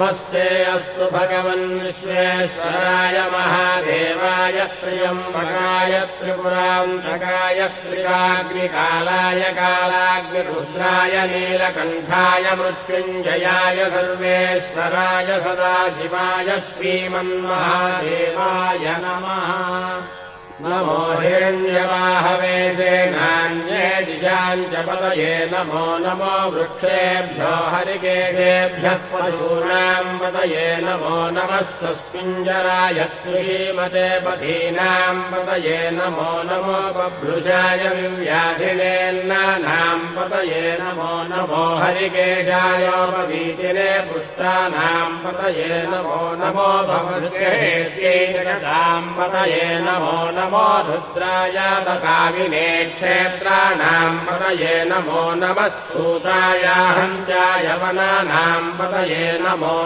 नमस्ते अस्तु भगवन् विश्वेश्वराय महादेवाय त्र्यम्बकाय त्रिपुरान्तकाय त्रिकाग्निकालाय कालाग्निरुद्राय नीलकण्ठाय मृत्युञ्जयाय सर्वेश्वराय सदाशिवाय श्रीमन्महादेवाय नमः। नमो हिरण्यवाहवे सेनान्ये दिशाम् च पतये नमो नमो वृक्षेभ्यो हरिकेशेभ्यः पशूनाम् पतये नमो नमः सस्मिञ्जराय श्रीमते पथीनाम् पतये नमो नमो बभ्रुषाय विव्याधिनेन्नानाम् पतये नमो नमो हरिकेशायोपवीतिने पुष्टानाम् पतये नमो नमो भवस्येत्यै जगताम् पतये नमो नमो रुद्राय कामिने क्षेत्राणाम् पतये नमो नमः सूताय हंसाय वनानाम् पतये नमो